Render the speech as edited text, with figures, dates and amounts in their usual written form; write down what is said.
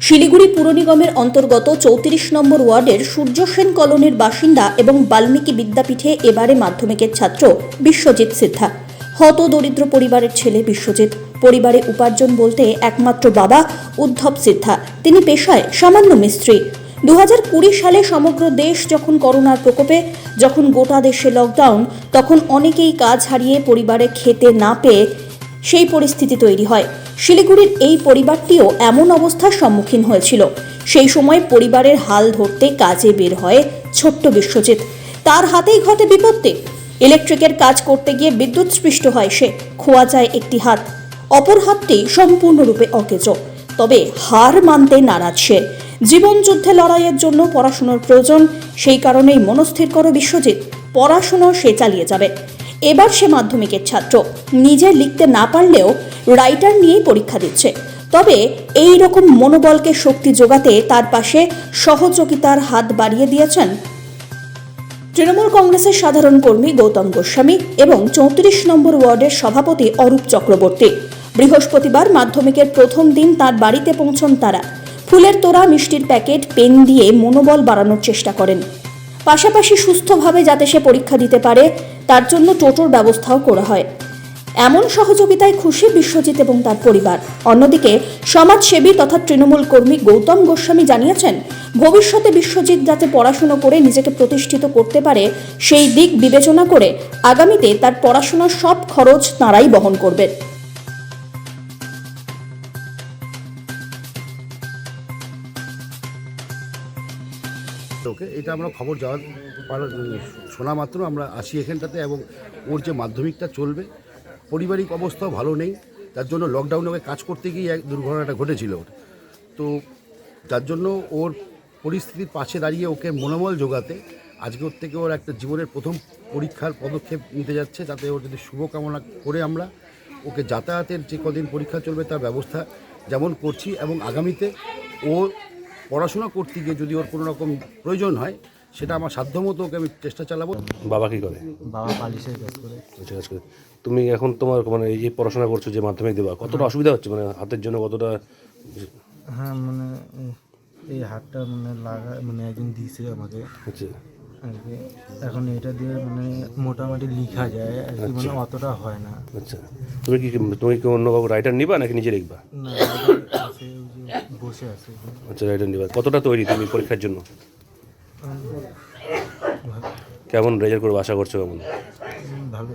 শিলিগুড়ি পুর নিগমের অন্তর্গত ৩৪ নম্বর ওয়ার্ডের সূর্য সেন কলোনির বাসিন্দা এবং বাল্মীকি বিদ্যাপীঠে এবারে মাধ্যমিকের ছাত্র বিশ্বজিৎ সিদ্ধা। হত দরিদ্র পরিবারের ছেলে বিশ্বজিৎ। পরিবারে উপার্জন বলতে একমাত্র বাবা উদ্ধব সিদ্ধা। তিনি পেশায় সামান্য মিস্ত্রি। 2020 সালে সমগ্র দেশ যখন করোনার প্রকোপে, যখন গোটা দেশে লকডাউন, তখন অনেকেই কাজ হারিয়ে পরিবারে খেতে না পেয়ে সেই পরিস্থিতি তৈরি হয়। শিলিগুড়ির এই পরিবারটিও এমন অবস্থার সম্মুখীন হয়েছিল। সেই সময় পরিবারের হাল ধরতে কাজে বের হয় ছোট্ট বিশ্বজিৎ। তার হাতেই ঘটে বিপত্তি। ইলেকট্রিকের কাজ করতে গিয়ে বিদ্যুৎস্পৃষ্ট হয় সে। খোয়া যায় একটি হাত, অপর হাতটি সম্পূর্ণরূপে অকেজো। তবে হার মানতে নারাজ সে। জীবন যুদ্ধে লড়াইয়ের জন্য পড়াশোনার প্রয়োজন, সেই কারণেই মনস্থির করে বিশ্বজিৎ পড়াশোনা সে চালিয়ে যাবে। এবার সে মাধ্যমিকের ছাত্র। নিজে লিখতে না পারলেও রাইটার নিয়েই পরীক্ষা দিচ্ছে। তবে এই রকম মনোবলকে শক্তি যোগাতে তার পাশে সহযোগিতার হাত বাড়িয়ে দিয়েছেন তৃণমূল কংগ্রেসের সাধারণ কর্মী গৌতম গোস্বামী এবং ৩৪ নম্বর ওয়ার্ডের সভাপতি অরূপ চক্রবর্তী। বৃহস্পতিবার মাধ্যমিকের প্রথম দিন তার বাড়িতে পৌঁছন তারা। ফুলের তোড়া, মিষ্টির প্যাকেট, পেন দিয়ে মনোবল বাড়ানোর চেষ্টা করেন। পাশাপাশি সুস্থভাবে যাতে সে পরীক্ষা দিতে পারে তার জন্য টোটোর ব্যবস্থাও করা হয়। এমন সহযোগিতায় খুশি বিশ্বজিৎ এবং তার পরিবার। অন্যদিকে সমাজসেবী তথা তৃণমূল কর্মী গৌতম গোস্বামী জানিয়েছেন, ভবিষ্যতে বিশ্বজিৎ যাতে পড়াশোনা করে নিজেকে প্রতিষ্ঠিত করতে পারে সেই দিক বিবেচনা করে আগামীতে তার পড়াশোনার সব খরচ তাঁরাই বহন করবেন। ওকে এটা আমরা খবর যাওয়ার শোনা মাত্র আমরা আসি এখানটাতে, এবং ওর যে মাধ্যমিকটা চলবে, পারিবারিক অবস্থাও ভালো নেই, তার জন্য লকডাউনে ওকে কাজ করতে গিয়ে এক দুর্ঘটনাটা ঘটেছিল ওর। তো যার জন্য ওর পরিস্থিতির পাশে দাঁড়িয়ে ওকে মনোবল জোগাতে আজকে ওর থেকে ওর একটা জীবনের প্রথম পরীক্ষার পদক্ষেপ নিতে যাচ্ছে, যাতে ওর যদি শুভকামনা করে আমরা ওকে যাতায়াতের যে কদিন পরীক্ষা চলবে তার ব্যবস্থা যেমন করছি, এবং আগামীতে ও পড়াশোনা করতে গিয়ে যদি ওর কোনো রকম প্রয়োজন হয় সেটা আমার সাধ্যমতো ওকে আমি চেষ্টা চালাবো। বাবা কি করে? বাবা পালিশের কাজ করে। কাজ করে। তুমি এখন তোমার মানে এই যে পড়াশোনা করছো, যে মাধ্যমিক দেবা, কতটা অসুবিধা হচ্ছে মানে হাতের জন্য কতটা? হ্যাঁ মানে এই হাতটা মানে মানে একজন দিয়েছে আমাকে আচ্ছা আর কি। এখন এটা দিয়ে মানে মোটামুটি লিখা যায় আর কি, মানে অতটা হয় না। আচ্ছা, তুমি কি অন্য কাউকে রাইটার নিবা নাকি নিজে লিখবা? না আছে, ওই যে বসে আছে। আচ্ছা, রাইটার নিবা। কতটা তৈরি তুমি পরীক্ষার জন্য? কেমন রেজাল্ট করবে আশা করছো? কেমন? ভালো।